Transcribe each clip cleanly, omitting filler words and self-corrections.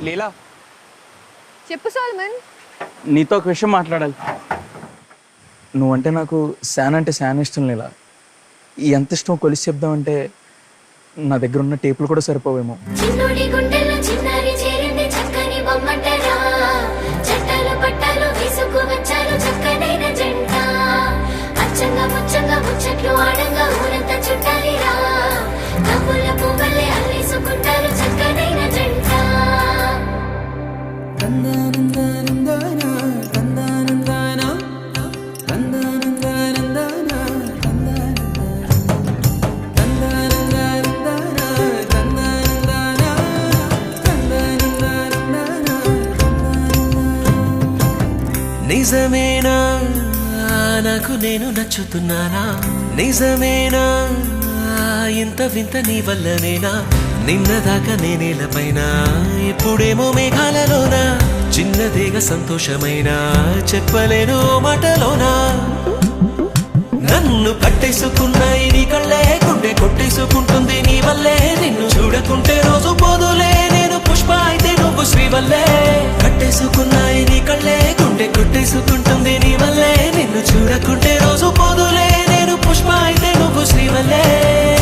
లీలా, చెప్పు సాల్మన్. నీతో ఒక విషయం మాట్లాడాలి. నువ్వంటే నాకు శాన్ అంటే శాన్ ఇష్టం లీలా. ఎంత ఇష్టం కొలిసి చెప్దామంటే నా దగ్గర ఉన్న టేపులు కూడా సరిపోవేమో. చిన్నోడి గుండెల్లో చిన్నారి చేరింది చక్కని బొమ్మంటరా, చట్టాలు పట్టాలు వేసుకు వచ్చారు చక్కనైన జంట, అచ్చంగా ముచ్చంగా ముచ్చట్లు ఆడంగా ఊరంతా చుట్టాలిరా, కబుర్ల పువ్వులే అల్లేసుకుంటారు చక్కనైన జంట. నిజమేనా నాకు నేను నచ్చుతున్నానా, నిజమేనా ఇంత వింత నీ వల్లనేనా, నిన్నదాకా నేనేలపైన ఇప్పుడేమో మేఘాలలోనా, చిన్నదేగ సంతోషమైనా చెప్పలేను మాటలోనా, నన్ను కట్టేసుకున్నాయి నీ కళ్ళే, గుండె కొట్టేసుకుంటుంది నీ వల్లే, నిన్ను చూడకుంటే రోజు పోదులే, నేను పుష్ప అయితే నువ్వు శ్రీవల్లే, కట్టేసుకున్నాయి నీ కళ్ళే, గుండె కొట్టేసుకుంటుంది నీ వల్లే, నిన్ను చూడకుంటే రోజు పోదులే, నేను పుష్ప అయితే నువ్వు శ్రీవల్లే.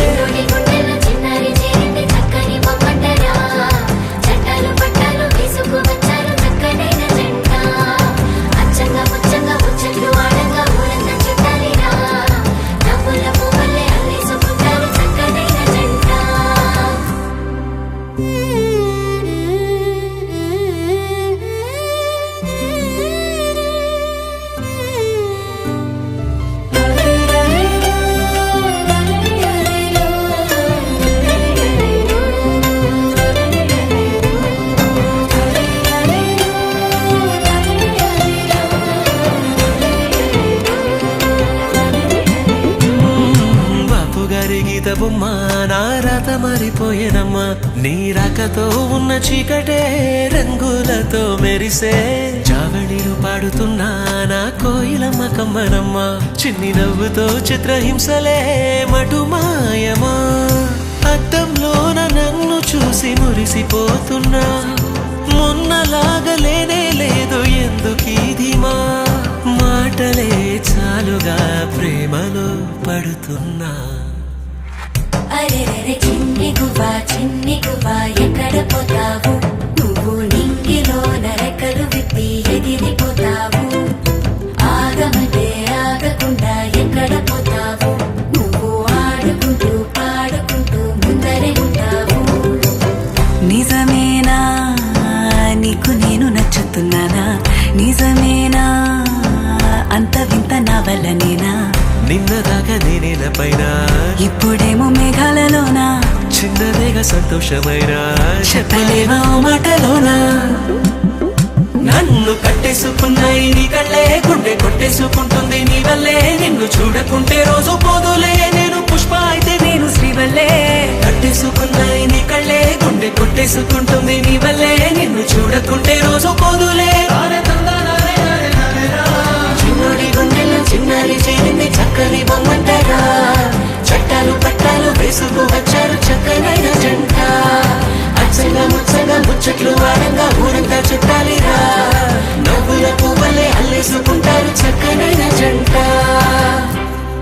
చిన్నోడి గుండెల్లో చిన్నారి చేరింది చక్కని బొమ్మంటరా, చట్టాలు పట్టాలు వేసుకు వచ్చారు చక్కనైన జంట, అచ్చంగా ముచ్చంగా ముచ్చట్లు ఆడంగా ఊరంతా చుట్టాలిరా, నవ్వుల పువ్వులే అల్లేసుకుంటారు చక్కనైన జంట. బాపు గారి గీత బొమ్మ నా రాత మారిపోయేనమ్మా, నీ రాకతో ఉన్న చీకటే రంగులతో మెరిసే, జావళిలు పాడుతున్నా నా కోయిలమ్మ కమ్మనమ్మ, చిన్ని నవ్వుతో చిత్రహింసలే మటుమాయమా, అద్దంలోన నన్ను చూసి మురిసిపోతున్నా, మొన్నలాగా లేనే లేదు ఎందుకీదిమా, మాటలే చాలుగా ప్రేమలో పడుతున్నా. అరెరెరె చిన్ని గువ్వా ఎక్కడ పోతావు, నువ్వు నింగిలోన రెక్కలు విప్పి ఎగిరిపోతావు, ఆగమంటే ఆగకుండా ఎక్కడ పోతావు, నువ్వు ఆడుకుంటూ పాడుకుంటూ ముందరే ఉంటావు. నిజమేనా నీకు నేను నచ్చుతున్నానా, నిజమేనా అంత వింత నా వల్లనేనా, నిన్నదాకా నేనేల పైన ఇప్పుడేమో మేఘాలలోనా, చిన్నదేగా సంతోషమైన చెప్పలేవా మాటలోనా, నన్ను కట్టేసుకున్నాయి నీ కళ్ళే, గుండె కొట్టేసుకుంటుంది నీ వల్లే, నిన్ను చూడకుంటే రోజు పోదులే, నేను పుష్ప అయితే నేను శ్రీవల్లే, కట్టేసుకున్నాయి నీ కళ్ళే, గుండె కొట్టేసుకుంటుంది నీ వల్లే, నిన్ను చూడకుంటే రోజు పోదులే. చిన్నోడి గుండెల్లో చిన్నారి చేరింది చక్కని బొమ్మంటరా, చట్టాలు పట్టాలు వేసుకు వచ్చారు చక్కనైన జంట, అచ్చగా ముచ్చగా ముచ్చట్లు ఆడంగా ఊరంతా చుట్టాలిరా, నవ్వుల పువ్వులే అల్లేసుకుంటారు చక్క